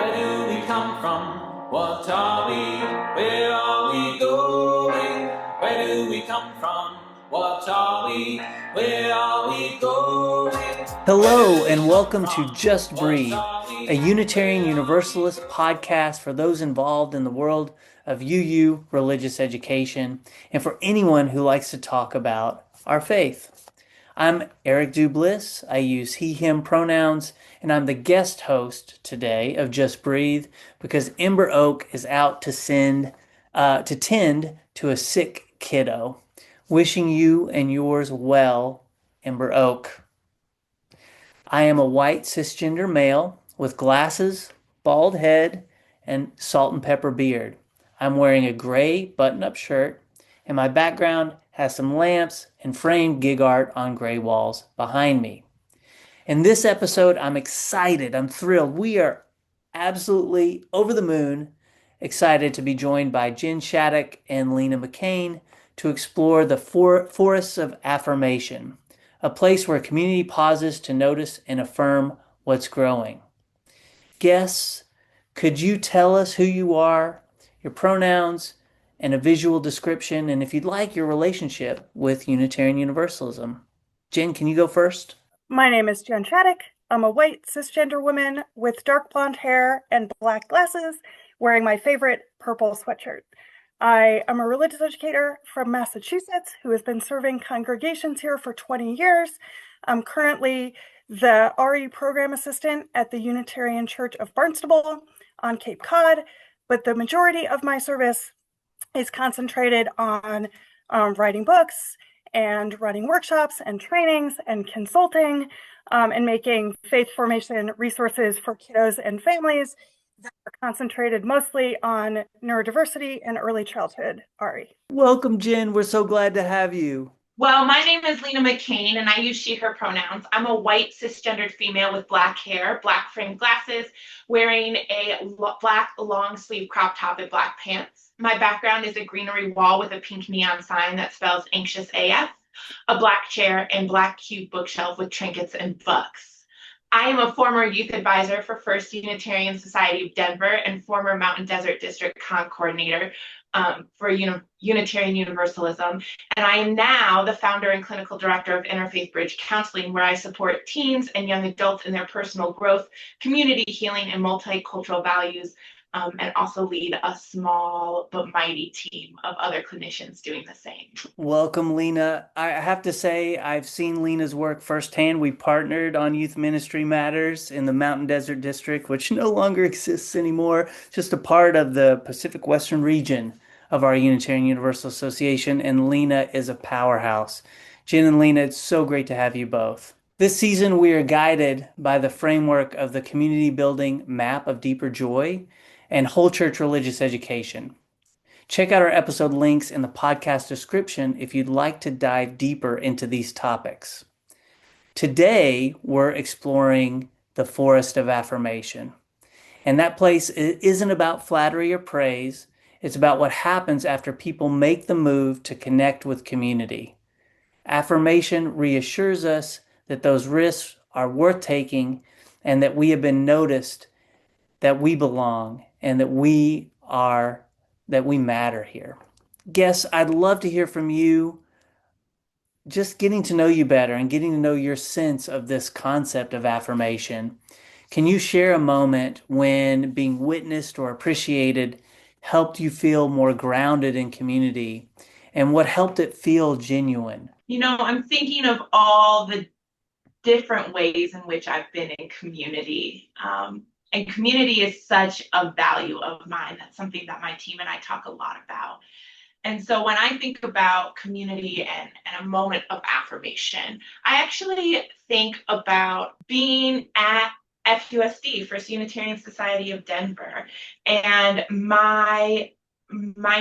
Where do we come from? What are we? Where are we going? Where do we come from? What are we? Where are we going? Hello, and welcome to Just Breathe, a Unitarian Universalist podcast for those involved in the world of UU religious education and for anyone who likes to talk about our faith. I'm Eric Dubliss. I use he, him pronouns, and I'm the guest host today of Just Breathe because Ember Oak is out to tend to a sick kiddo. Wishing you and yours well, Ember Oak. I am a white cisgender male with glasses, bald head, and salt and pepper beard. I'm wearing a gray button-up shirt, and my background has some lamps and framed gig art on gray walls behind me. In this episode, I'm excited. I'm thrilled. We are absolutely over the moon excited to be joined by Jen Shattuck and Lena McCain to explore the Forests of Affirmation, a place where community pauses to notice and affirm what's growing. Guests, could you tell us who you are, your pronouns, and a visual description, and if you'd like, your relationship with Unitarian Universalism? Jen, can you go first? My name is Jen Shattuck. I'm a white cisgender woman with dark blonde hair and black glasses, wearing my favorite purple sweatshirt. I am a religious educator from Massachusetts who has been serving congregations here for 20 years. I'm currently the RE program assistant at the Unitarian Church of Barnstable on Cape Cod, but the majority of my service is concentrated on writing books and running workshops and trainings and consulting and making faith formation resources for kiddos and families that are concentrated mostly on neurodiversity and early childhood RE. Welcome, Jen. We're so glad to have you. Well, my name is Lena McCain, and I use she, her pronouns. I'm a white cisgendered female with black hair, black framed glasses, wearing a black long sleeve crop top and black pants. My background is a greenery wall with a pink neon sign that spells anxious AF, a black chair, and black cube bookshelf with trinkets and books. I am a former youth advisor for First Unitarian Society of Denver and former Mountain Desert District Con coordinator for Unitarian Universalism. And I am now the founder and clinical director of Interfaith Bridge Counseling, where I support teens and young adults in their personal growth, community healing, and multicultural values, and also lead a small but mighty team of other clinicians doing the same. Welcome, Lena. I have to say, I've seen Lena's work firsthand. We partnered on Youth Ministry Matters in the Mountain Desert District, which no longer exists anymore, just a part of the Pacific Western region of our Unitarian Universal Association, and Lena is a powerhouse. Jen and Lena, it's so great to have you both. This season, we are guided by the framework of the community building map of deeper joy and whole church religious education. Check out our episode links in the podcast description if you'd like to dive deeper into these topics. Today, we're exploring the Forest of Affirmation. And that place isn't about flattery or praise. It's about what happens after people make the move to connect with community. Affirmation reassures us that those risks are worth taking and that we have been noticed, that we belong, and that we matter here. Guests, I'd love to hear from you, just getting to know you better and getting to know your sense of this concept of affirmation. Can you share a moment when being witnessed or appreciated helped you feel more grounded in community, and what helped it feel genuine? I'm thinking of all the different ways in which I've been in community. And community is such a value of mine. That's something that my team and I talk a lot about. And so when I think about community and a moment of affirmation, I actually think about being at FUSD, First Unitarian Society of Denver, and my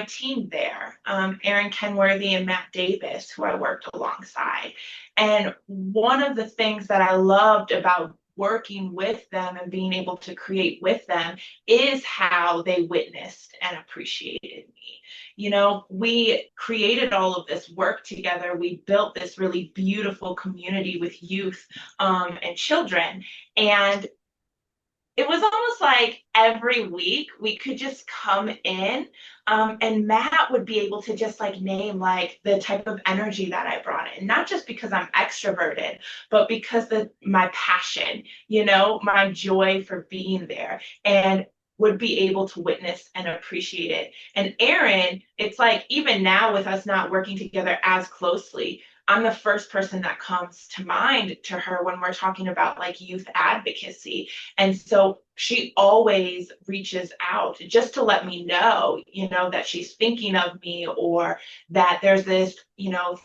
team there, Aaron Kenworthy and Matt Davis, who I worked alongside. And one of the things that I loved about working with them and being able to create with them is how they witnessed and appreciated me. We created all of this work together. We built this really beautiful community with youth and children. And it was almost like every week we could just come in, and Matt would be able to just like name like the type of energy that I brought in, not just because I'm extroverted, but because my passion, my joy for being there, and would be able to witness and appreciate it. And Erin, it's like even now with us not working together as closely, I'm the first person that comes to mind to her when we're talking about like youth advocacy. And so she always reaches out just to let me know, that she's thinking of me, or that there's this,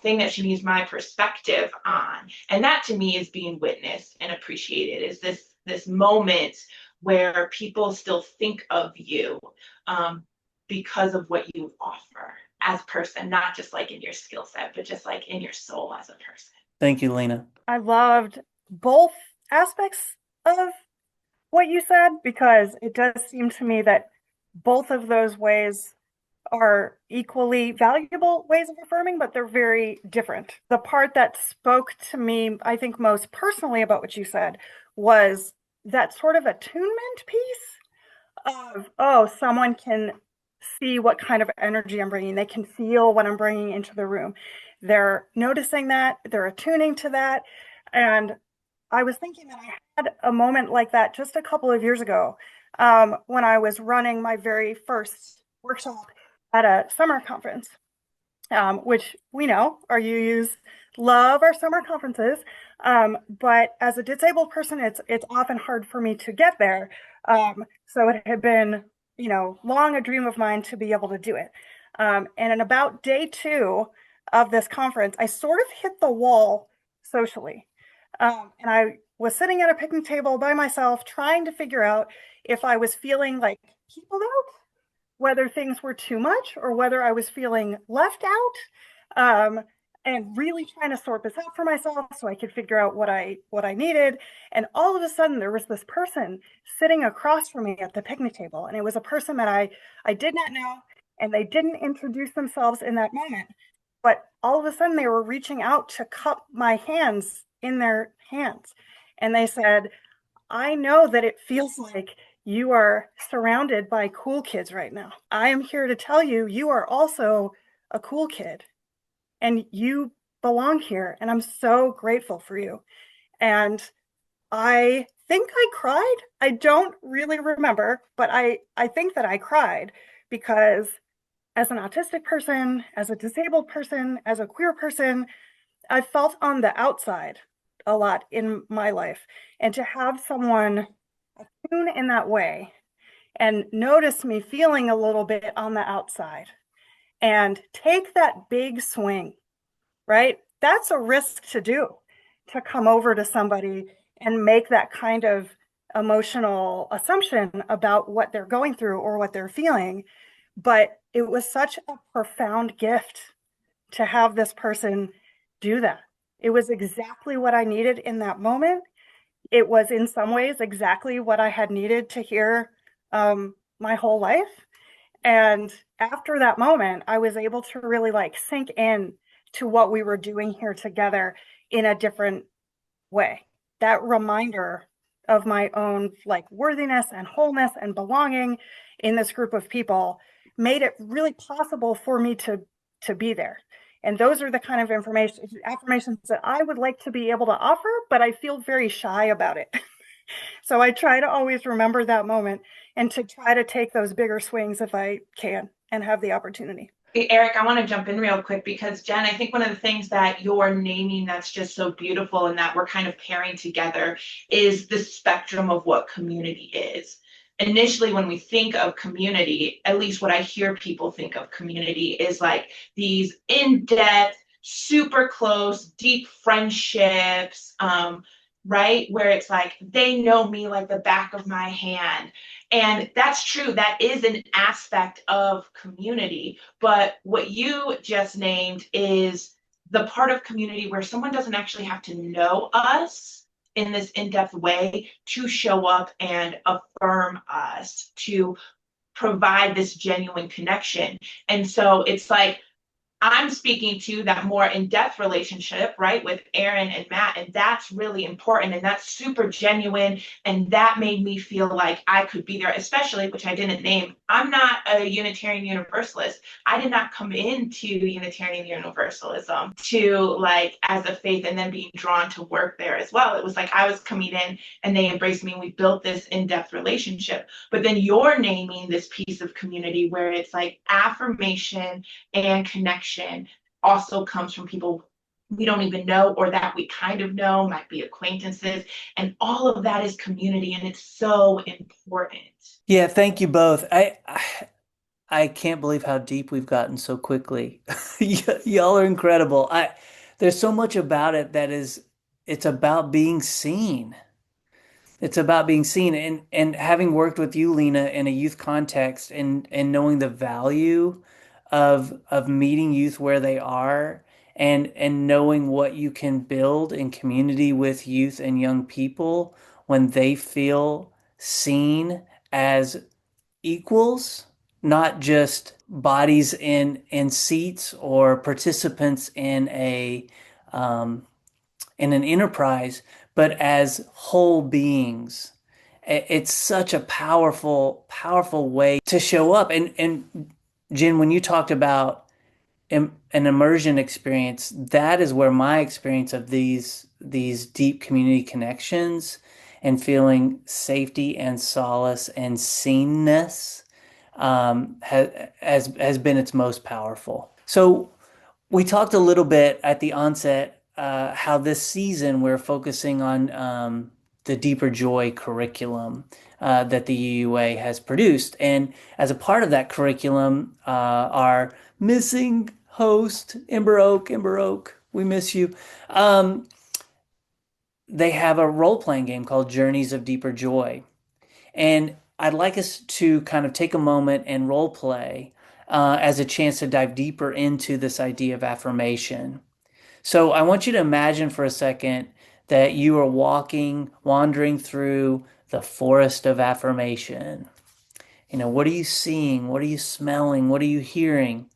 thing that she needs my perspective on. And that to me is being witnessed and appreciated, is this moment where people still think of you, because of what you offer as a person, not just like in your skill set, but just like in your soul as a person. Thank you, Lena. I loved both aspects of what you said, because it does seem to me that both of those ways are equally valuable ways of affirming, but they're very different. The part that spoke to me, I think, most personally about what you said was that sort of attunement piece of, oh, someone can see what kind of energy I'm bringing. They can feel what I'm bringing into the room. They're noticing that, they're attuning to that. And I was thinking that I had a moment like that just a couple of years ago, when I was running my very first workshop at a summer conference, which we know our UUs love our summer conferences. But as a disabled person, it's often hard for me to get there. So it had been, long a dream of mine to be able to do it. And in about day 2 of this conference, I sort of hit the wall socially. And I was sitting at a picnic table by myself, trying to figure out if I was feeling like peopled out, whether things were too much, or whether I was feeling left out, and really trying to sort this out for myself so I could figure out what I needed. And all of a sudden, there was this person sitting across from me at the picnic table, and it was a person that I did not know, and they didn't introduce themselves in that moment. But all of a sudden, they were reaching out to cup my hands in their hands, and they said, "I know that it feels like you are surrounded by cool kids right now. I am here to tell you, you are also a cool kid, and you belong here, and I'm so grateful for you." And I think I cried. I don't really remember, but I think that I cried, because as an autistic person, as a disabled person, as a queer person, I felt on the outside a lot in my life. And to have someone attune in that way and notice me feeling a little bit on the outside and take that big swing, right? That's a risk to do, to come over to somebody and make that kind of emotional assumption about what they're going through or what they're feeling. But it was such a profound gift to have this person do that. It was exactly what I needed in that moment. It was in some ways exactly what I had needed to hear my whole life. And after that moment, I was able to really like sink in to what we were doing here together in a different way. That reminder of my own like worthiness and wholeness and belonging in this group of people made it really possible for me to be there. And those are the kind of affirmations that I would like to be able to offer, but I feel very shy about it. So I try to always remember that moment and to try to take those bigger swings if I can and have the opportunity. Hey, Eric, I want to jump in real quick because Jen, I think one of the things that you're naming that's just so beautiful and that we're kind of pairing together is the spectrum of what community is. Initially, when we think of community, at least what I hear people think of community is like these in-depth, super close, deep friendships, right? Where it's like they know me like the back of my hand. And that's true. That is an aspect of community. But what you just named is the part of community where someone doesn't actually have to know us in this in-depth way to show up and affirm us, to provide this genuine connection. And so it's like I'm speaking to that more in-depth relationship, right, with Aaron and Matt, and that's really important, and that's super genuine, and that made me feel like I could be there, especially, which I didn't name. I'm not a Unitarian Universalist. I did not come into Unitarian Universalism to like as a faith and then being drawn to work there as well. It was like I was coming in and they embraced me and we built this in-depth relationship. But then you're naming this piece of community where it's like affirmation and connection also comes from people we don't even know or that we kind of know, might be acquaintances, and all of that is community, and it's so important. Yeah, thank you both. I can't believe how deep we've gotten so quickly. Y'all are incredible. There's so much about it that is it's about being seen. It's about being seen and having worked with you, Lena, in a youth context and knowing the value of meeting youth where they are and knowing what you can build in community with youth and young people when they feel seen as equals, not just bodies in seats or participants um, in an enterprise, but as whole beings. It's such a powerful way to show up. And Jen, when you talked about an immersion experience, that is where my experience of these deep community connections and feeling safety and solace and seenness has been its most powerful. So we talked a little bit at the onset how this season we're focusing on the Deeper Joy curriculum that the UUA has produced. And as a part of that curriculum, our missing host, Ember Oak, we miss you. They have a role-playing game called Journeys of Deeper Joy. And I'd like us to kind of take a moment and role play as a chance to dive deeper into this idea of affirmation. So I want you to imagine for a second that you are wandering through the Forest of Affirmation. What are you seeing? What are you smelling? What are you hearing?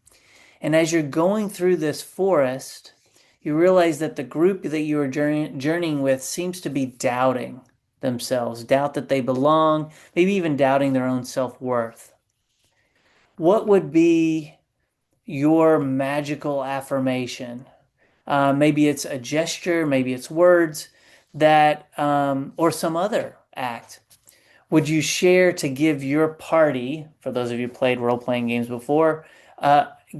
And as you're going through this forest, you realize that the group that you are journeying with seems to be doubting themselves, doubt that they belong, maybe even doubting their own self-worth. What would be your magical affirmation? Maybe it's a gesture, maybe it's words that, or some other act. Would you share to give your party, for those of you who played role-playing games before,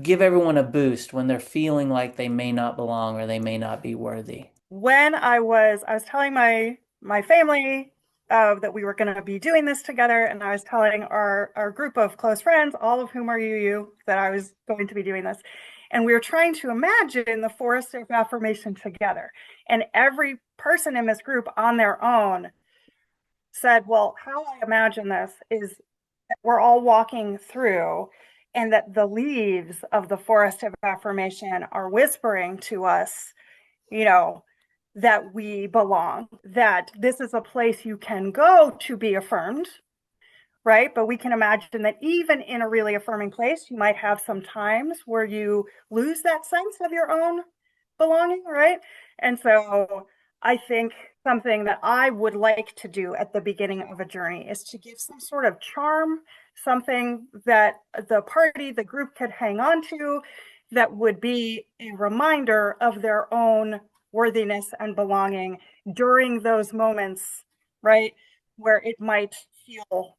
give everyone a boost when they're feeling like they may not belong or they may not be worthy? When I was telling my family that we were going to be doing this together, and I was telling our group of close friends, all of whom are UU, that I was going to be doing this. And we were trying to imagine the Forest of Affirmation together. And every person in this group on their own said, well, how I imagine this is that we're all walking through and that the leaves of the Forest of Affirmation are whispering to us, that we belong, that this is a place you can go to be affirmed, right? But we can imagine that even in a really affirming place, you might have some times where you lose that sense of your own belonging, right? And so I think something that I would like to do at the beginning of a journey is to give some sort of charm, something that the group could hang on to, that would be a reminder of their own worthiness and belonging during those moments, right, where it might feel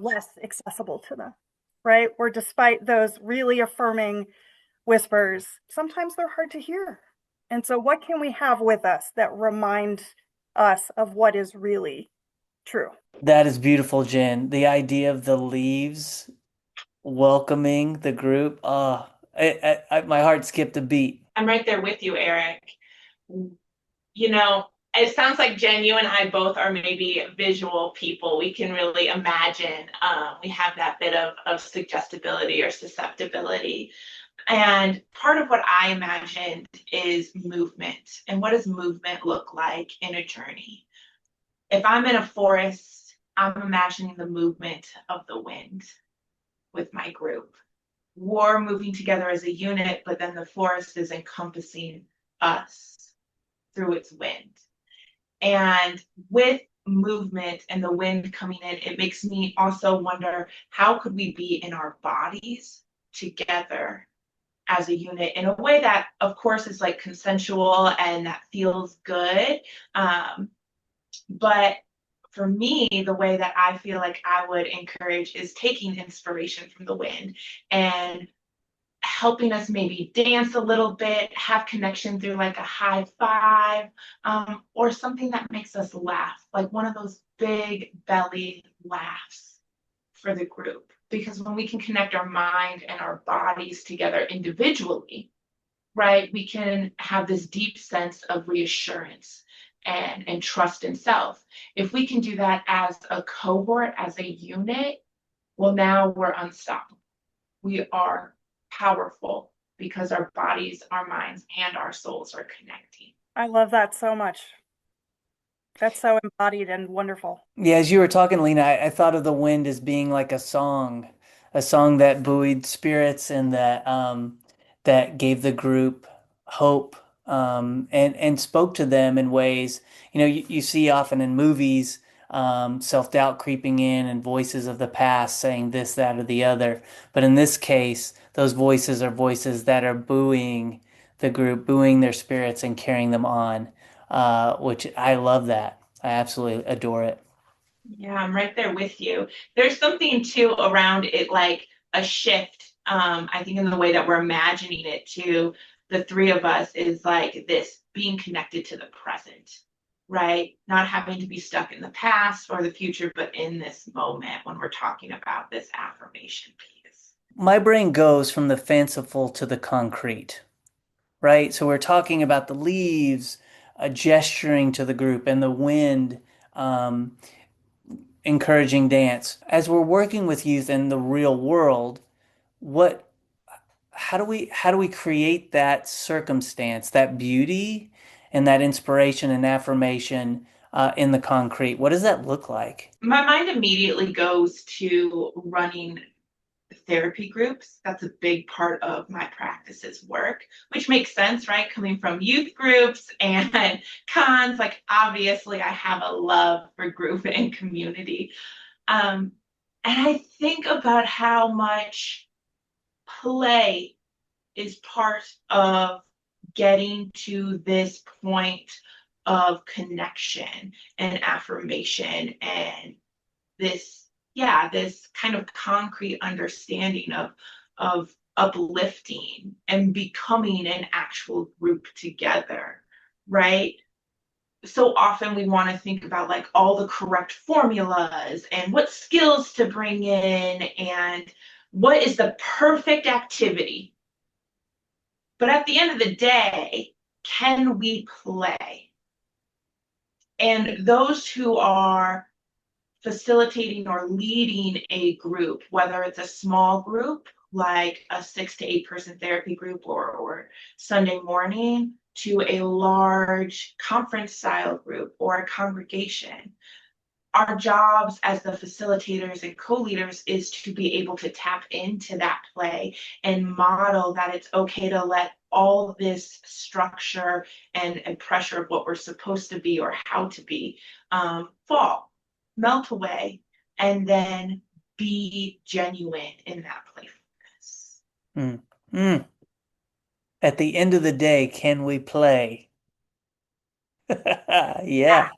less accessible to them, right? Where despite those really affirming whispers, sometimes they're hard to hear. And so what can we have with us that remind us of what is really true? That is beautiful, Jen. The idea of the leaves welcoming the group. My heart skipped a beat. I'm right there with you, Eric. It sounds like Jen, you and I both are maybe visual people. We can really imagine. We have that bit of suggestibility or susceptibility. And part of what I imagined is movement. And what does movement look like in a journey? If I'm in a forest, I'm imagining the movement of the wind with my group. we're moving together as a unit, but then the forest is encompassing us through its wind. And with movement and the wind coming in, it makes me also wonder, how could we be in our bodies together as a unit in a way that, of course, is like consensual and that feels good. But for me, the way that I feel like I would encourage is taking inspiration from the wind and helping us maybe dance a little bit, have connection through like a high five, or something that makes us laugh, like one of those big belly laughs for the group. Because when we can connect our mind and our bodies together individually, right, we can have this deep sense of reassurance and trust in self. If we can do that as a cohort, as a unit, well, now we're unstoppable. We are powerful because our bodies, our minds, and our souls are connecting. I love that so much. That's so embodied and wonderful. Yeah, as you were talking, Lena, I thought of the wind as being like a song that buoyed spirits and that gave the group hope, and spoke to them in ways, you see often in movies, self-doubt creeping in and voices of the past saying this, that, or the other. But in this case, those voices are voices that are buoying the group, buoying their spirits and carrying them on, which I love that. I absolutely adore it. Yeah, I'm right there with you. There's something too around it, like a shift. I think in the way that we're imagining it too, the three of us is like this being connected to the present, right? Not having to be stuck in the past or the future, but in this moment when we're talking about this affirmation piece. My brain goes from the fanciful to the concrete, right? So we're talking about the leaves gesturing to the group and the wind um, encouraging dance. As we're working with youth in the real world, what how do we create that circumstance, that beauty and that inspiration and affirmation in the concrete? What does that look like? My mind immediately goes to running therapy groups. That's a big part of my practice's work, which makes sense, right? Coming from youth groups and cons, like obviously I have a love for group and community. Um, and I think about how much play is part of getting to this point of connection and affirmation and this, yeah, this kind of concrete understanding of uplifting and becoming an actual group together, right? So often we want to think about like all the correct formulas and what skills to bring in and what is the perfect activity. But at the end of the day, can we play? And those who are facilitating or leading a group, whether it's a small group like a 6 to 8 person therapy group or Sunday morning, to a large conference style group or a congregation. Our jobs as the facilitators and co-leaders is to be able to tap into that play and model that it's okay to let all this structure and pressure of what we're supposed to be or how to be fall, melt away, and then be genuine in that playfulness. Mm. Mm. At the end of the day, can we play? Yeah.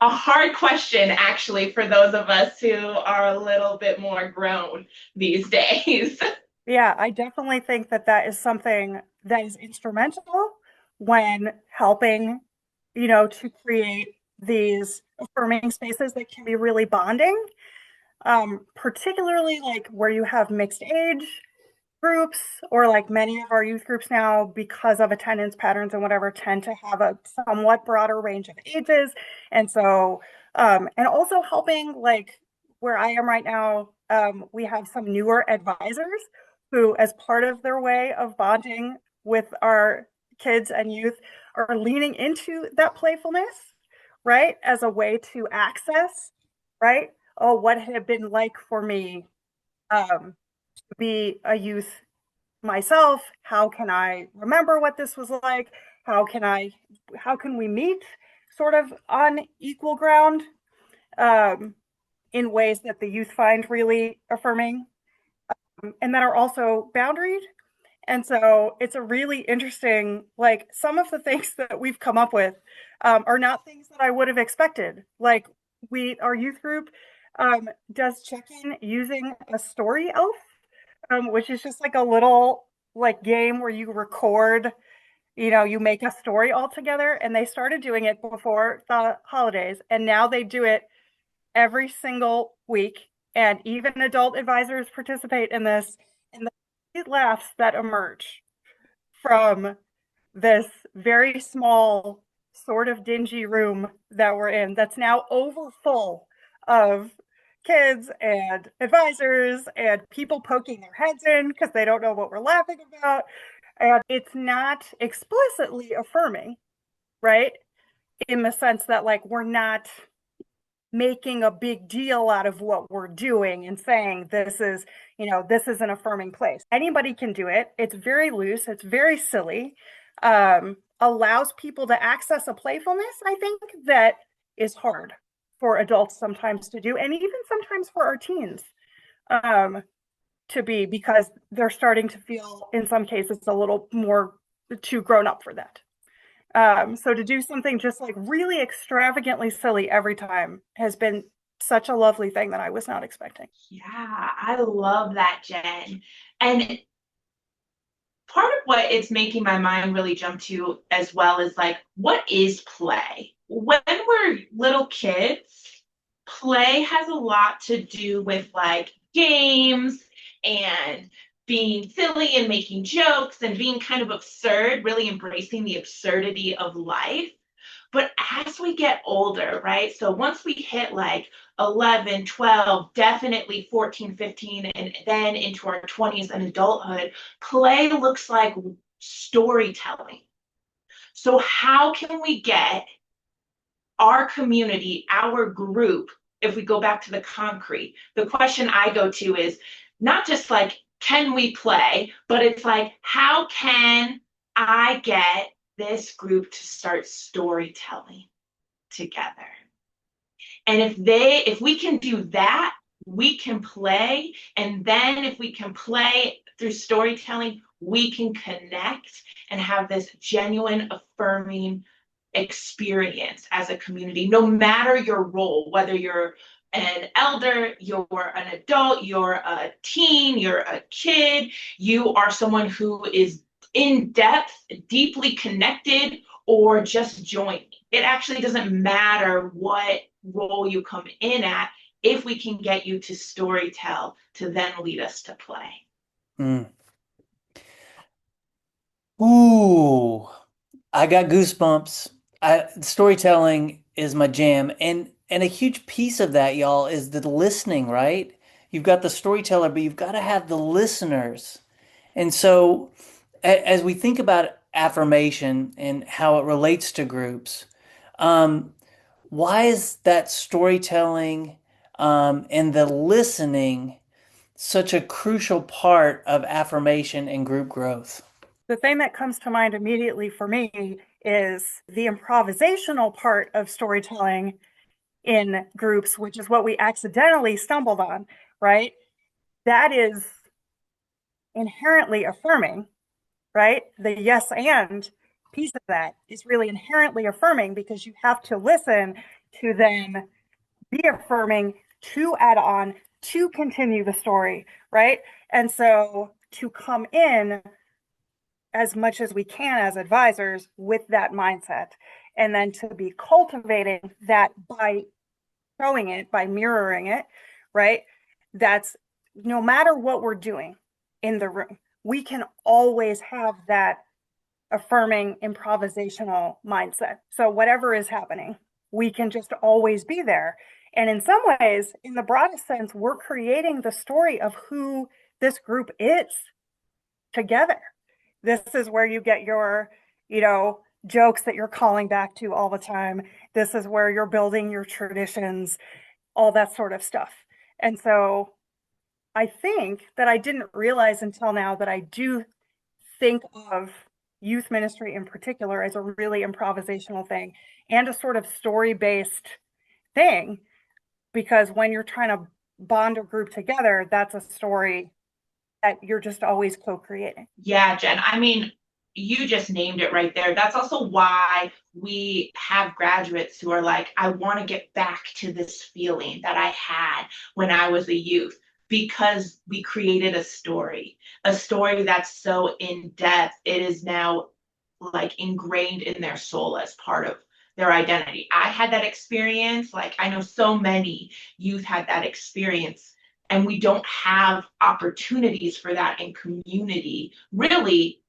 A hard question, actually, for those of us who are a little bit more grown these days. Yeah, I definitely think that that is something that is instrumental when helping, to create these affirming spaces that can be really bonding, particularly like where you have mixed age groups, or like many of our youth groups now, because of attendance patterns and whatever, tend to have a somewhat broader range of ages. And so, and also helping, like where I am right now, we have some newer advisors who, as part of their way of bonding with our kids and youth, are leaning into that playfulness, right? As a way to access, right? Oh, what had it been like for me, to be a youth myself? How can I remember what this was like? How can we meet sort of on equal ground in ways that the youth find really affirming and that are also boundaried? And so it's a really interesting, like some of the things that we've come up with are not things that I would have expected. Like our youth group does check-in using a story elf, which is just like a little like game where you record, you make a story all together. And they started doing it before the holidays, and now they do it every single week. And even adult advisors participate in this. And the laughs that emerge from this very small, sort of dingy room that we're in that's now over full of kids and advisors and people poking their heads in because they don't know what we're laughing about. And it's not explicitly affirming, right? In the sense that, like, we're not making a big deal out of what we're doing and saying this is an affirming place. Anybody can do it. It's very loose. It's very silly. Allows people to access a playfulness, I think, that is hard for adults sometimes to do, and even sometimes for our teens to be, because they're starting to feel, in some cases, a little more too grown up for that. So to do something just like really extravagantly silly every time has been such a lovely thing that I was not expecting. Yeah, I love that, Jen. And part of what it's making my mind really jump to as well is like, what is play? When we're little kids, play has a lot to do with like games and being silly and making jokes and being kind of absurd, really embracing the absurdity of life. But as we get older, right? So once we hit like 11, 12, definitely 14, 15, and then into our 20s and adulthood, play looks like storytelling. So how can we get our community, our group, if we go back to the concrete, the question I go to is not just like, can we play, but it's like, how can I get this group to start storytelling together? And if we can do that, we can play. And then if we can play through storytelling, we can connect and have this genuine affirming experience as a community, no matter your role, whether you're an elder, you're an adult, you're a teen, you're a kid, you are someone who is in depth, deeply connected, or just joining. It actually doesn't matter what role you come in at if we can get you to storytell to then lead us to play. Mm. Ooh, I got goosebumps. Storytelling is my jam, and a huge piece of that, y'all, is the listening, right? You've got the storyteller, but you've got to have the listeners. And so, as we think about affirmation and how it relates to groups, um, why is that storytelling and the listening such a crucial part of affirmation and group growth? The thing that comes to mind immediately for me is the improvisational part of storytelling in groups, which is what we accidentally stumbled on, right? That is inherently affirming, right? The yes and piece of that is really inherently affirming because you have to listen to then be affirming, to add on, to continue the story, right? And so to come in as much as we can as advisors with that mindset, and then to be cultivating that by showing it, by mirroring it, right? That's no matter what we're doing in the room, we can always have that affirming improvisational mindset. So whatever is happening, we can just always be there. And in some ways, in the broadest sense, we're creating the story of who this group is together. This is where you get your, jokes that you're calling back to all the time. This is where you're building your traditions, all that sort of stuff. And so I think that I didn't realize until now that I do think of youth ministry in particular as a really improvisational thing and a sort of story-based thing, because when you're trying to bond a group together, that's a story that you're just always co-creating. Yeah, Jen. I mean, you just named it right there. That's also why we have graduates who are like, I want to get back to this feeling that I had when I was a youth, because we created a story that's so in depth. It is now like ingrained in their soul as part of their identity. I had that experience. Like, I know so many youth had that experience, and we don't have opportunities for that in community really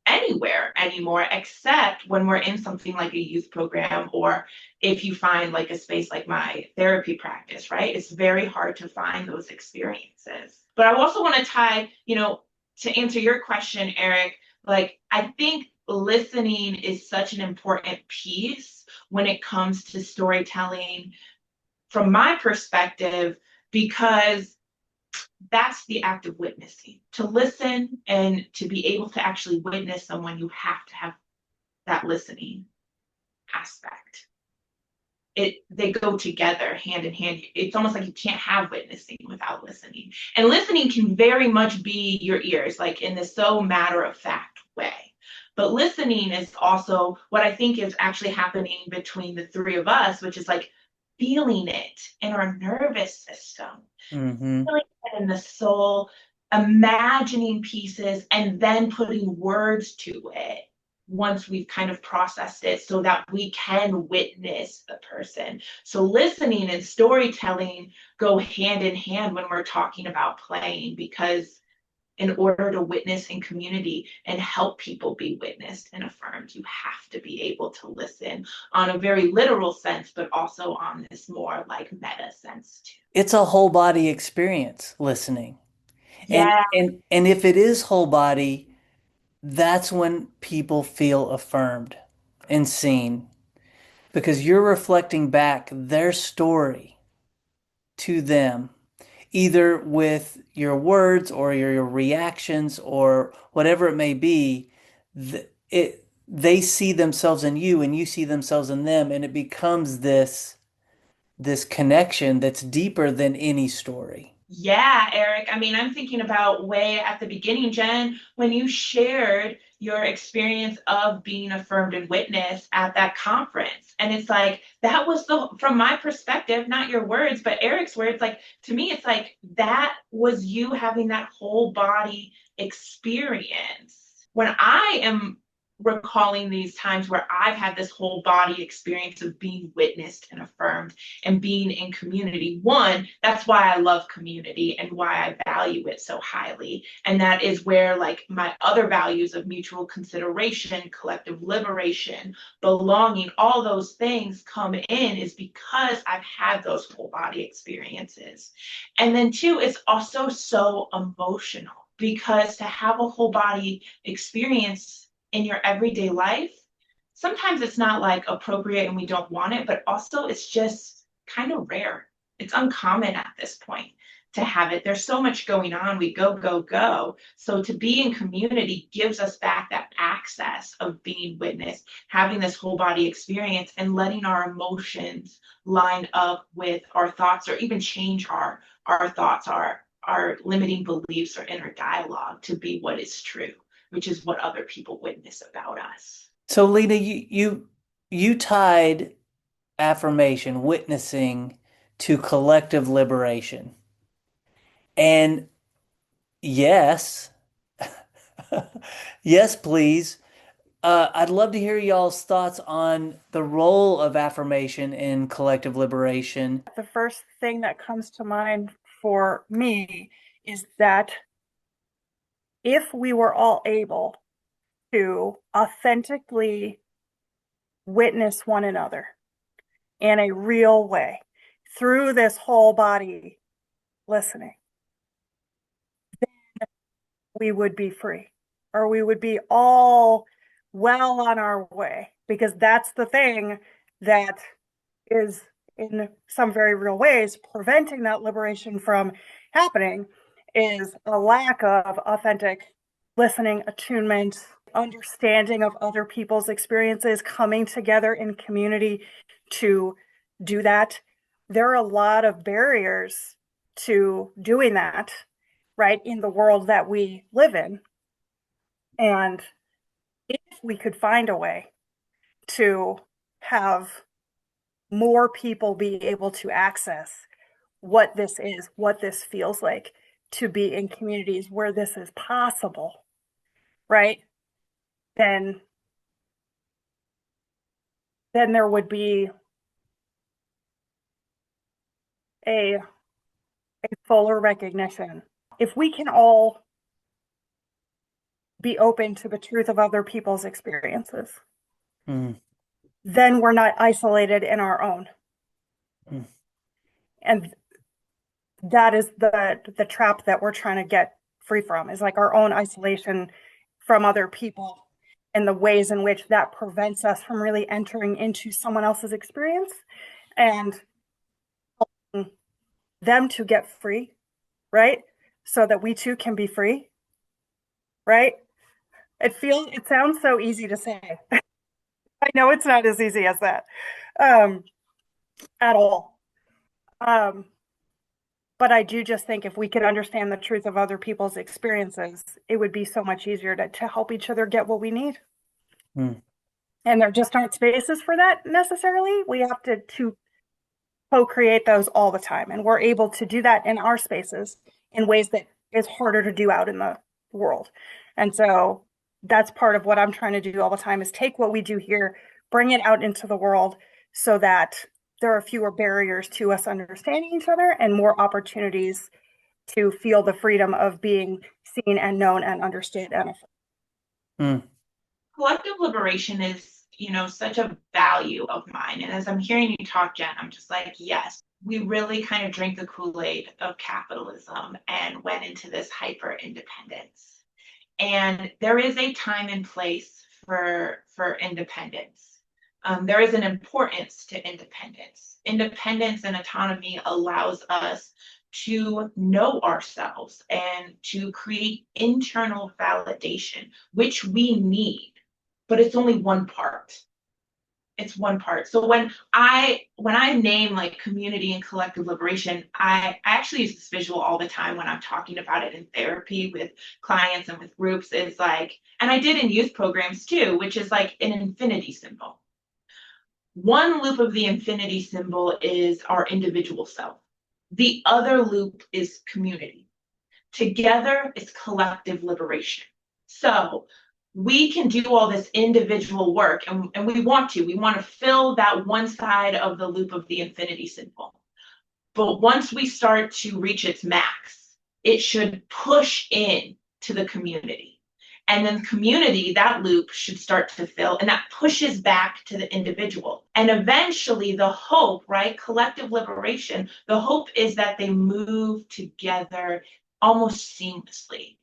anywhere anymore, except when we're in something like a youth program, or if you find like a space like my therapy practice, right? It's very hard to find those experiences. But I also want to tie, to answer your question, Eric, like, I think listening is such an important piece when it comes to storytelling from my perspective, because that's the act of witnessing. To listen and to be able to actually witness someone, you have to have that listening aspect. They go together hand in hand. It's almost like you can't have witnessing without listening. And listening can very much be your ears, like in this so matter of fact way. But listening is also what I think is actually happening between the three of us, which is like feeling it in our nervous system, Mm-hmm. feeling it in the soul, imagining pieces, and then putting words to it once we've kind of processed it so that we can witness the person. So listening and storytelling go hand in hand when we're talking about playing, because in order to witness in community and help people be witnessed and affirmed, you have to be able to listen on a very literal sense, but also on this more like meta sense too. It's a whole body experience listening. And Yeah. and if it is whole body, that's when people feel affirmed and seen, because you're reflecting back their story to them, either with your words or your reactions or whatever it may be. They see themselves in you and you see themselves in them, and it becomes this connection that's deeper than any story. Yeah, Eric. I mean, I'm thinking about way at the beginning, Jen, when you shared your experience of being affirmed and witnessed at that conference. And it's like, that was from my perspective, not your words, but Eric's words, like, to me, it's like, that was you having that whole body experience. When I am recalling these times where I've had this whole body experience of being witnessed and affirmed and being in community. One, that's why I love community and why I value it so highly. And that is where like my other values of mutual consideration, collective liberation, belonging, all those things come in, is because I've had those whole body experiences. And then two, it's also so emotional, because to have a whole body experience in your everyday life, sometimes it's not like appropriate and we don't want it, but also it's just kind of rare. It's uncommon at this point to have it. There's so much going on. We go, go, go. So to be in community gives us back that access of being witnessed, having this whole body experience, and letting our emotions line up with our thoughts, or even change our thoughts, our limiting beliefs or inner dialogue to be what is true, which is what other people witness about us. So Lena, you tied affirmation, witnessing, to collective liberation. And yes, yes, please. I'd love to hear y'all's thoughts on the role of affirmation in collective liberation. The first thing that comes to mind for me is that if we were all able to authentically witness one another in a real way through this whole body listening, then we would be free, or we would be all well on our way, because that's the thing that is in some very real ways preventing that liberation from happening, is a lack of authentic listening, attunement, understanding of other people's experiences, coming together in community to do that. There are a lot of barriers to doing that, right, in the world that we live in. And if we could find a way to have more people be able to access what this is, what this feels like to be in communities where this is possible, right? Then there would be a fuller recognition. If we can all be open to the truth of other people's experiences, Mm. then we're not isolated in our own. Mm. And that is the trap that we're trying to get free from, is like our own isolation from other people and the ways in which that prevents us from really entering into someone else's experience and helping them to get free, right? So that we too can be free, right? It sounds so easy to say. I know it's not as easy as that, at all. But I do just think if we could understand the truth of other people's experiences, it would be so much easier to help each other get what we need. Mm. And there just aren't spaces for that necessarily. We have to co-create those all the time. And we're able to do that in our spaces in ways that is harder to do out in the world. And so that's part of what I'm trying to do all the time, is take what we do here, bring it out into the world so that there are fewer barriers to us understanding each other and more opportunities to feel the freedom of being seen and known and understood and affirmed. Mm. Collective liberation is, such a value of mine. And as I'm hearing you talk, Jen, I'm just like, yes, we really kind of drink the Kool-Aid of capitalism and went into this hyper independence. And there is a time and place for independence. There is an importance to independence. Independence and autonomy allows us to know ourselves and to create internal validation, which we need, but it's only one part. It's one part. So when I name like community and collective liberation, I actually use this visual all the time when I'm talking about it in therapy with clients and with groups. Is like, and I did in youth programs too, which is like an infinity symbol. One loop of the infinity symbol is our individual self. The other loop is community. Together is collective liberation. So we can do all this individual work, and we want to fill that one side of the loop of the infinity symbol. But once we start to reach its max, it should push in to the community. And then community, that loop should start to fill, and that pushes back to the individual. And eventually the hope, right? Collective liberation, the hope is that they move together almost seamlessly.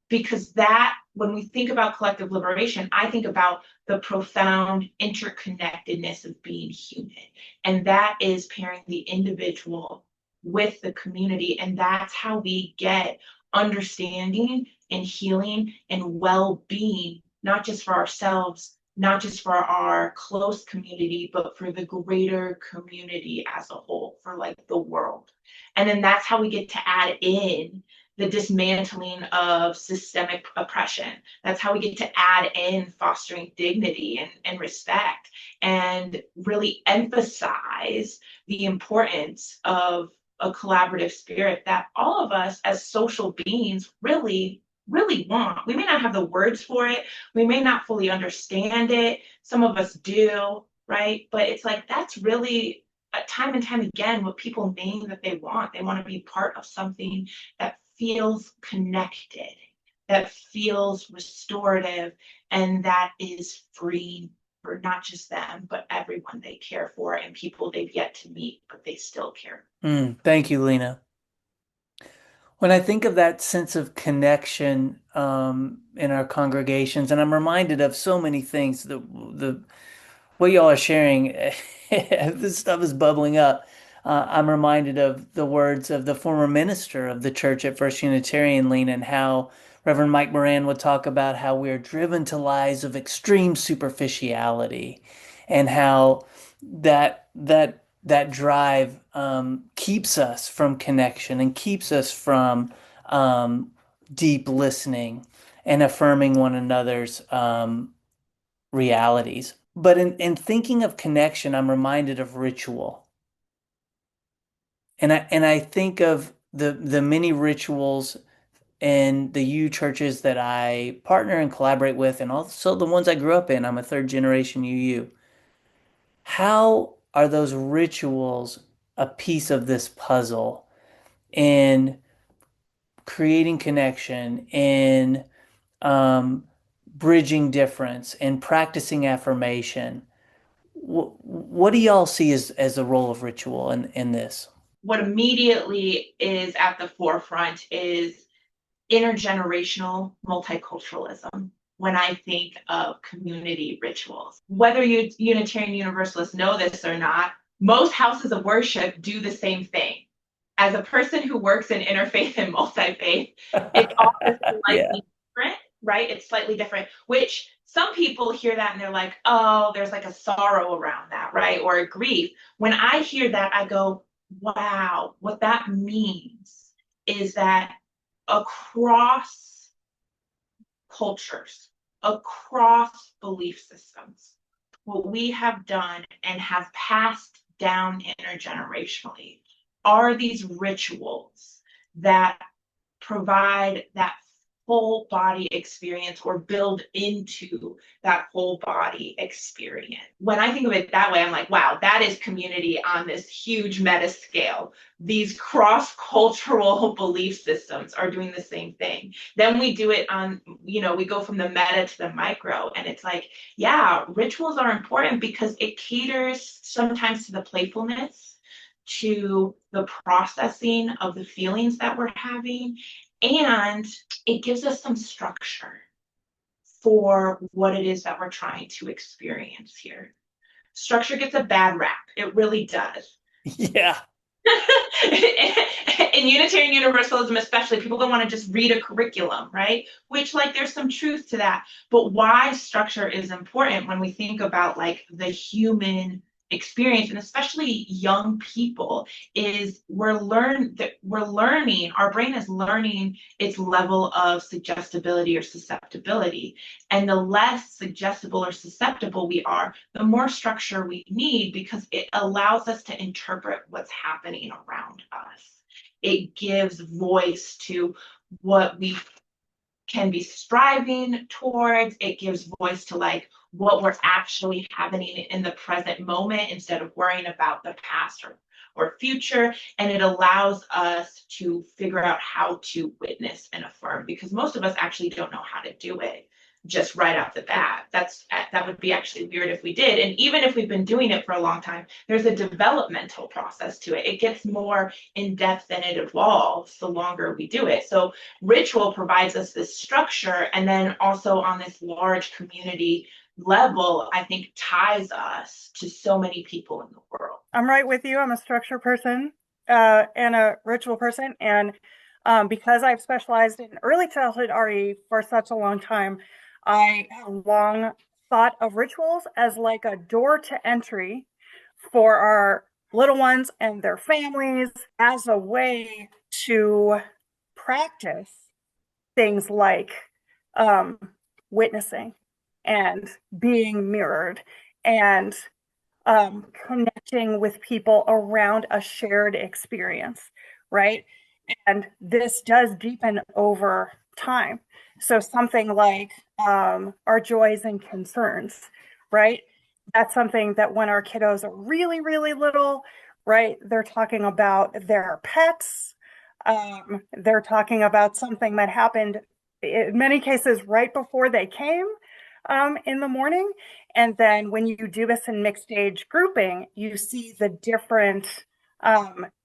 Because that, when we think about collective liberation, I think about the profound interconnectedness of being human. And that is pairing the individual with the community. And that's how we get understanding and healing and well-being, not just for ourselves, not just for our close community, but for the greater community as a whole, for like the world. And then that's how we get to add in the dismantling of systemic oppression. That's how we get to add in fostering dignity and respect, and really emphasize the importance of a collaborative spirit that all of us as social beings really want. We may not have the words for it. We may not fully understand it. Some of us do, right? But it's like, that's really time and time again what people name that they want. They want to be part of something that feels connected, that feels restorative, and that is free for not just them, but everyone they care for and people they've yet to meet, but they still care. Thank you, Lena. When I think of that sense of connection in our congregations, and I'm reminded of so many things, the what y'all are sharing, this stuff is bubbling up. I'm reminded of the words of the former minister of the church at First Unitarian, Lena, and how Reverend Mike Moran would talk about how we're driven to lives of extreme superficiality and how that drive keeps us from connection and keeps us from deep listening and affirming one another's realities. But in thinking of connection, I'm reminded of ritual. And I think of the many rituals in the U churches that I partner and collaborate with, and also the ones I grew up in. I'm a third generation UU. How are those rituals a piece of this puzzle in creating connection, in um, bridging difference, in practicing affirmation? What do y'all see as the role of ritual in this? What immediately is at the forefront is intergenerational multiculturalism when I think of community rituals. Whether you Unitarian Universalists know this or not, most houses of worship do the same thing. As a person who works in interfaith and multi-faith, it's often Yeah. slightly different, right? It's slightly different, which some people hear that and they're like, oh, there's like a sorrow around that, right? Or a grief. When I hear that, I go, wow, what that means is that across cultures, across belief systems, what we have done and have passed down intergenerationally are these rituals that provide that whole body experience or build into that whole body experience. When I think of it that way, I'm like, wow, that is community on this huge meta scale. These cross-cultural belief systems are doing the same thing. Then we do it on, we go from the meta to the micro, and it's like, yeah, rituals are important because it caters sometimes to the playfulness, to the processing of the feelings that we're having, and it gives us some structure for what it is that we're trying to experience here. Structure gets a bad rap. It really does. Yeah. In Unitarian Universalism, especially, people don't want to just read a curriculum, right? Which, like, there's some truth to that. But why structure is important when we think about, like, the human experience, and especially young people, is we're learning, our brain is learning its level of suggestibility or susceptibility. And the less suggestible or susceptible we are, the more structure we need, because it allows us to interpret what's happening around us. It gives voice to what we can be striving towards. It gives voice to, like, what we're actually happening in the present moment instead of worrying about the past or future. And it allows us to figure out how to witness and affirm, because most of us actually don't know how to do it just right off the bat. That would be actually weird if we did. And even if we've been doing it for a long time, there's a developmental process to it. It gets more in depth and it evolves the longer we do it. So ritual provides us this structure, and then also on this large community level, I think ties us to so many people in the world. I'm right with you. I'm a structure person and a ritual person. And because I've specialized in early childhood RE for such a long time, I have long thought of rituals as like a door to entry for our little ones and their families, as a way to practice things like witnessing and being mirrored and connecting with people around a shared experience, right? And this does deepen over time. So something like our joys and concerns, right? That's something that when our kiddos are really, really little, right, they're talking about their pets. They're talking about something that happened in many cases right before they came in the morning. And then when you do this in mixed age grouping, you see the different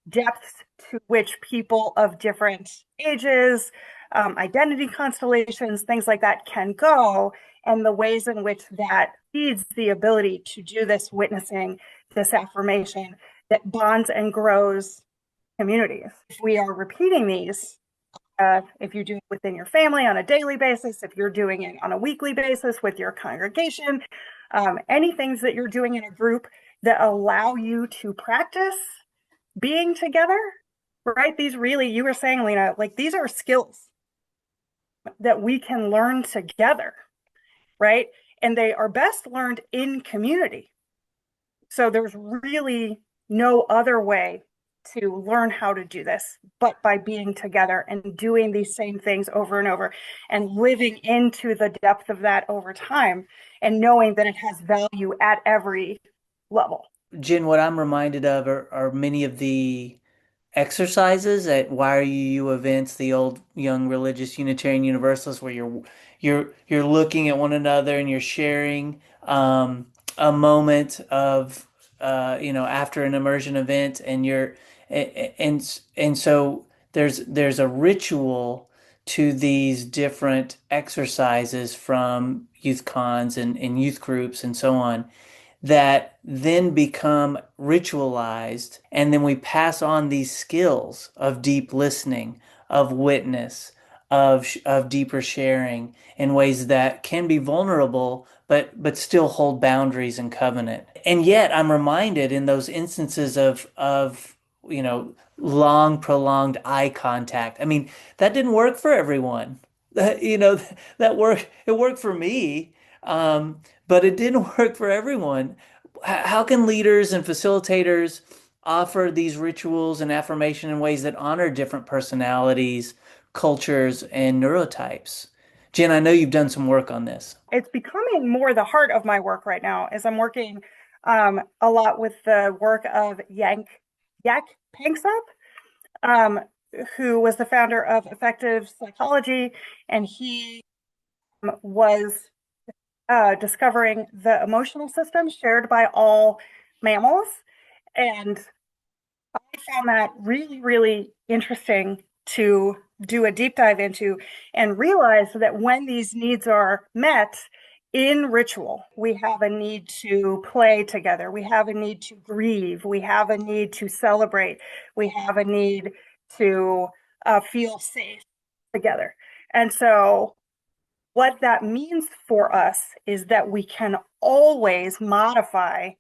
depths to which people of different ages, identity constellations, things like that can go, and the ways in which that feeds the ability to do this witnessing, this affirmation that bonds and grows communities. If we are repeating these if you do it within your family on a daily basis, if you're doing it on a weekly basis with your congregation, any things that you're doing in a group that allow you to practice being together, right? These really, you were saying, Lena, like these are skills that we can learn together, right? And they are best learned in community. So there's really no other way to learn how to do this but by being together and doing these same things over and over and living into the depth of that over time and knowing that it has value at every level. Jen, what I'm reminded of are many of the exercises at Why Are You events, the old young religious Unitarian Universalists, where you're looking at one another and you're sharing a moment of after an immersion event, and so there's a ritual to these different exercises from youth cons and youth groups and so on that then become ritualized. And then we pass on these skills of deep listening, of witness, of deeper sharing in ways that can be vulnerable, but still hold boundaries and covenant. And yet I'm reminded in those instances of long prolonged eye contact. I mean, that didn't work for everyone. It worked for me. But it didn't work for everyone. How can leaders and facilitators offer these rituals and affirmation in ways that honor different personalities, cultures, and neurotypes? Jen, I know you've done some work on this. It's becoming more the heart of my work right now as I'm working a lot with the work of Yak Panksepp, who was the founder of Effective Psychology, and he was discovering the emotional system shared by all mammals. And I found that really, really interesting to do a deep dive into and realize that when these needs are met in ritual, we have a need to play together, we have a need to grieve, we have a need to celebrate, we have a need to feel safe together. And so what that means for us is that we can always modify,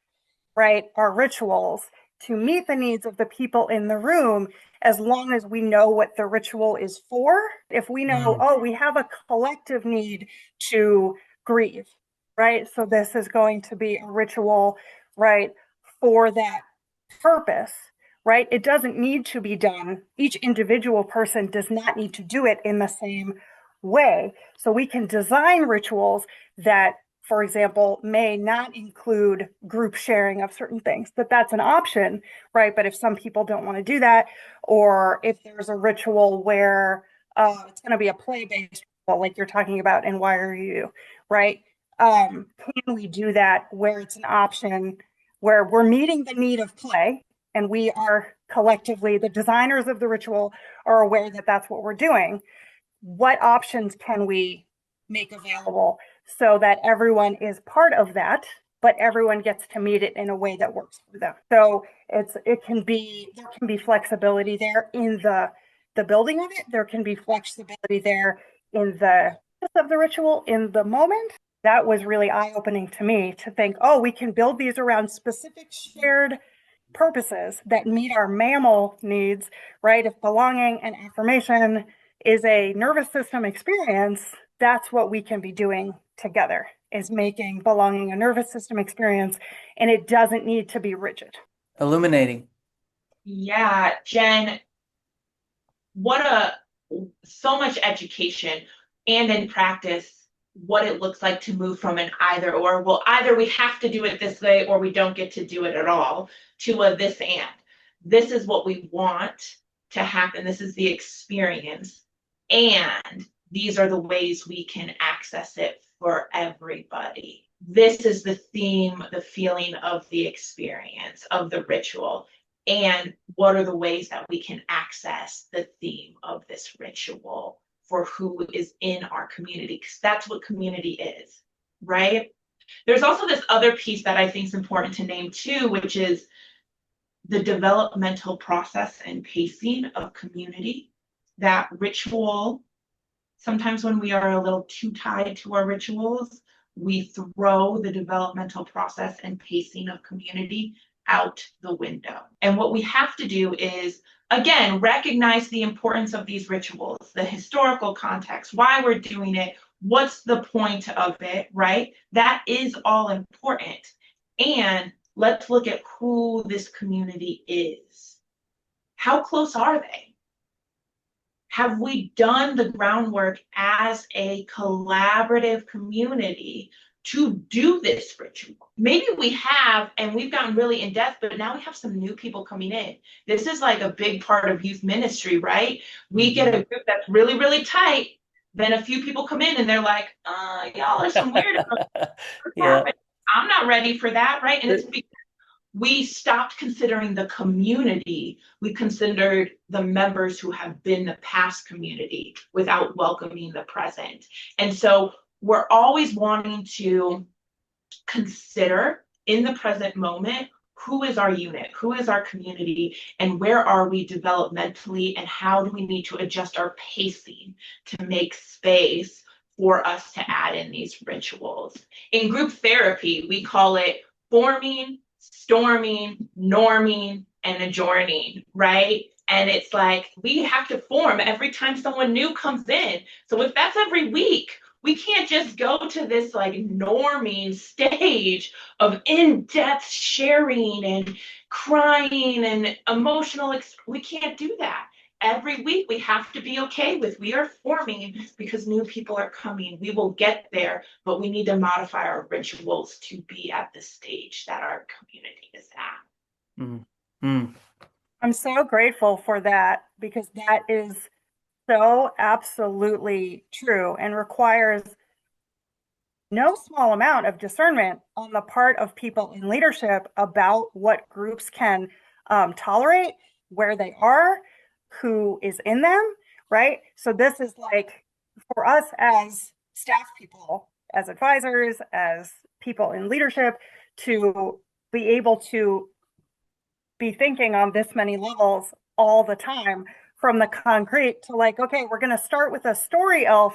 right, our rituals to meet the needs of the people in the room as long as we know what the ritual is for. If we know, oh, we have a collective need to grieve, right? So this is going to be a ritual, right, for that purpose, right? It doesn't need to be done. Each individual person does not need to do it in the same way. So we can design rituals that, for example, may not include group sharing of certain things, that's an option, right? But if some people don't want to do that, or if there's a ritual where it's going to be a play-based ritual, like you're talking about in Why Are You, right? Can we do that where it's an option where we're meeting the need of play and we are collectively, the designers of the ritual are aware that that's what we're doing? What options can we make available so that everyone is part of that, but everyone gets to meet it in a way that works for them? So there can be flexibility there in the building of it. There can be flexibility there in the of the ritual in the moment. That was really eye-opening to me to think, oh, we can build these around specific shared purposes that meet our mammal needs, right? If belonging and affirmation is a nervous system experience, that's what we can be doing together, is making belonging a nervous system experience, and it doesn't need to be rigid. Illuminating. Yeah, Jen, so much education and in practice, what it looks like to move from an either or, well, either we have to do it this way or we don't get to do it at all, to a this and. This is what we want to happen. This is the experience. And these are the ways we can access it for everybody. This is the theme, the feeling of the experience, of the ritual. And what are the ways that we can access the theme of this ritual for who is in our community? Because that's what community is, right? There's also this other piece that I think is important to name too, which is the developmental process and pacing of community. that ritual, sometimes when we are a little too tied to our rituals, we throw the developmental process and pacing of community out the window. And what we have to do is, again, recognize the importance of these rituals, the historical context, why we're doing it, what's the point of it, right? That is all important. And let's look at who this community is. How close are they? Have we done the groundwork as a collaborative community to do this ritual? Maybe we have, and we've gotten really in depth, but now we have some new people coming in. This is like a big part of youth ministry, right? We get a group that's really, really tight. Then a few people come in and they're like, y'all are some weirdos. Yeah. I'm not ready for that, right? And it's because we stopped considering the community. We considered the members who have been the past community without welcoming the present. And so we're always wanting to consider in the present moment, who is our unit, who is our community, and where are we developmentally, and how do we need to adjust our pacing to make space for us to add in these rituals. In group therapy, we call it forming, storming, norming, and adjourning, right? And it's like we have to form every time someone new comes in. So if that's every week, we can't just go to this like norming stage of in-depth sharing and crying and emotional. We can't do that. Every week we have to be okay with we are forming because new people are coming. We will get there, but we need to modify our rituals to be at the stage that our community is at. Mm. Mm. I'm so grateful for that because that is so absolutely true and requires no small amount of discernment on the part of people in leadership about what groups can tolerate, where they are, who is in them, right? So this is like for us as staff people, as advisors, as people in leadership, to be able to be thinking on this many levels all the time, from the concrete to like, okay, we're going to start with a story elf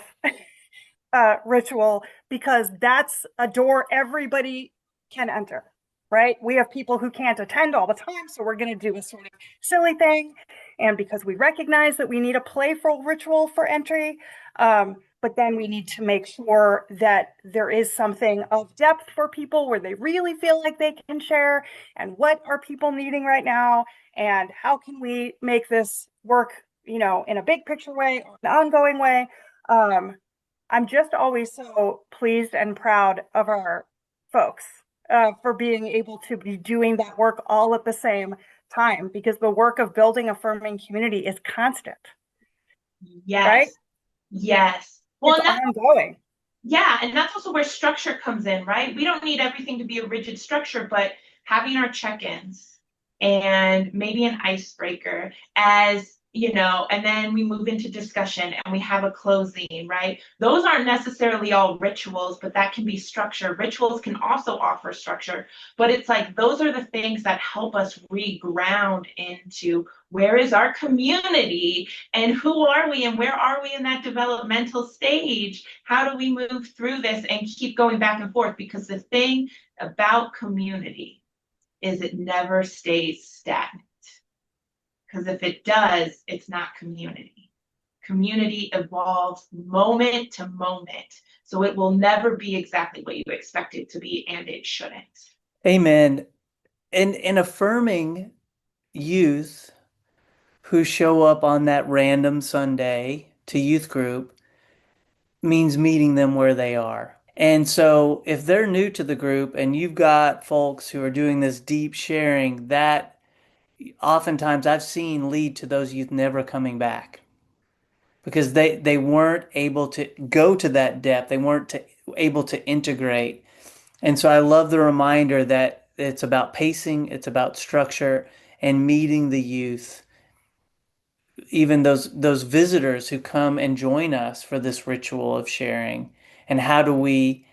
ritual because that's a door everybody can enter, right? We have people who can't attend all the time, so we're going to do a sort of silly thing. And because we recognize that we need a playful ritual for entry, but then we need to make sure that there is something of depth for people where they really feel like they can share, and what are people needing right now, and how can we make this work, in a big picture way or an ongoing way. I'm just always so pleased and proud of our folks for being able to be doing that work all at the same time, because the work of building affirming community is constant. Yes. Right? Yes. Well, it's ongoing. Yeah, and that's also where structure comes in, right? We don't need everything to be a rigid structure, but having our check-ins and maybe an icebreaker and then we move into discussion and we have a closing, right? Those aren't necessarily all rituals, but that can be structure. Rituals can also offer structure, but it's like those are the things that help us reground into where is our community and who are we and where are we in that developmental stage? How do we move through this and keep going back and forth? Because the thing about community is it never stays stagnant. Because if it does, it's not community. Community evolves moment to moment. So it will never be exactly what you expect it to be, and it shouldn't. Amen. And affirming youth who show up on that random Sunday to youth group means meeting them where they are. And so if they're new to the group and you've got folks who are doing this deep sharing, that oftentimes I've seen lead to those youth never coming back because they weren't able to go to that depth. They weren't able to integrate. And so I love the reminder that it's about pacing, it's about structure and meeting the youth, even those visitors who come and join us for this ritual of sharing. And how do we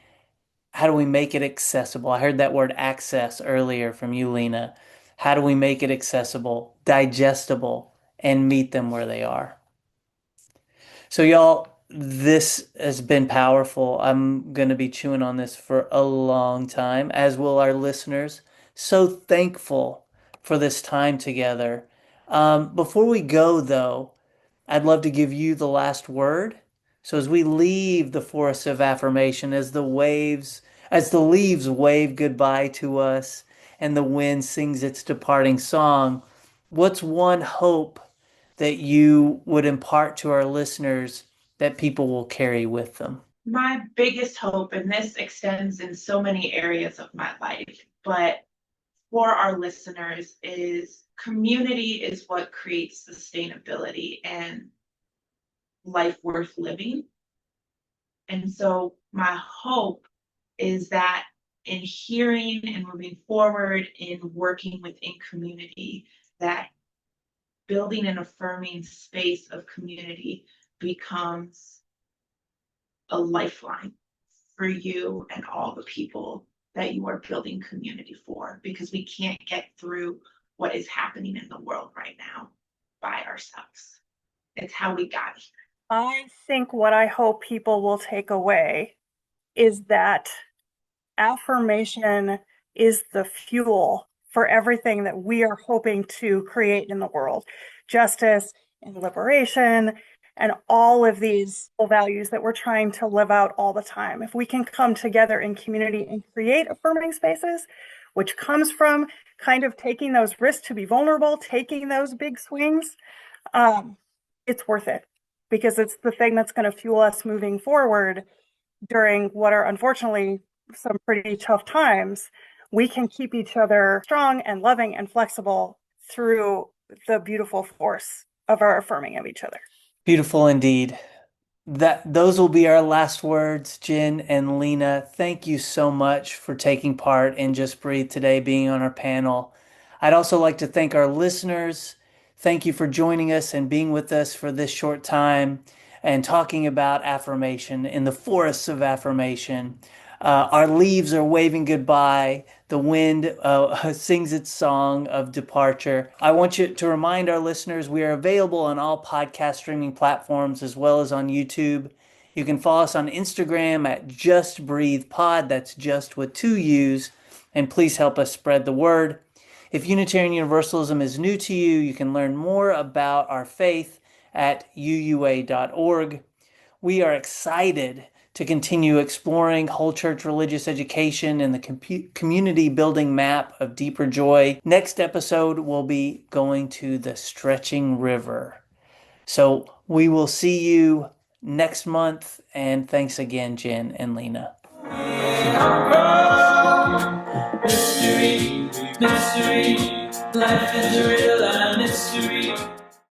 make it accessible? I heard that word access earlier from you, Lena. How do we make it accessible, digestible, and meet them where they are? So, y'all, this has been powerful. I'm going to be chewing on this for a long time, as will our listeners. So thankful for this time together. Before we go, though, I'd love to give you the last word. So, as we leave the Forest of Affirmation, as the leaves wave goodbye to us and the wind sings its departing song, what's one hope that you would impart to our listeners that people will carry with them? My biggest hope, and this extends in so many areas of my life, but for our listeners, is community is what creates sustainability and life worth living. And so my hope is that in hearing and moving forward in working within community, that building an affirming space of community becomes a lifeline for you and all the people that you are building community for, because we can't get through what is happening in the world right now by ourselves. It's how we got here. I think what I hope people will take away is that affirmation is the fuel for everything that we are hoping to create in the world. Justice and liberation and all of these values that we're trying to live out all the time. If we can come together in community and create affirming spaces, which comes from kind of taking those risks to be vulnerable, taking those big swings, it's worth it, because it's the thing that's going to fuel us moving forward during what are unfortunately some pretty tough times. We can keep each other strong and loving and flexible through the beautiful force of our affirming of each other. Beautiful indeed. Those will be our last words, Jen and Lena. Thank you so much for taking part in Just Breathe today, being on our panel. I'd also like to thank our listeners. Thank you for joining us and being with us for this short time and talking about affirmation in the forests of affirmation. Our leaves are waving goodbye. The wind sings its song of departure. I want you to remind our listeners we are available on all podcast streaming platforms as well as on YouTube. You can follow us on Instagram at Just Breathe Pod. That's just with two U's. And please help us spread the word. If Unitarian Universalism is new to you, you can learn more about our faith at uua.org. We are excited to continue exploring whole church religious education and the community building map of deeper joy. Next episode, we'll be going to the stretching river. So we will see you next month. And thanks again, Jen and Lena. Mystery, mystery, life is a real mystery.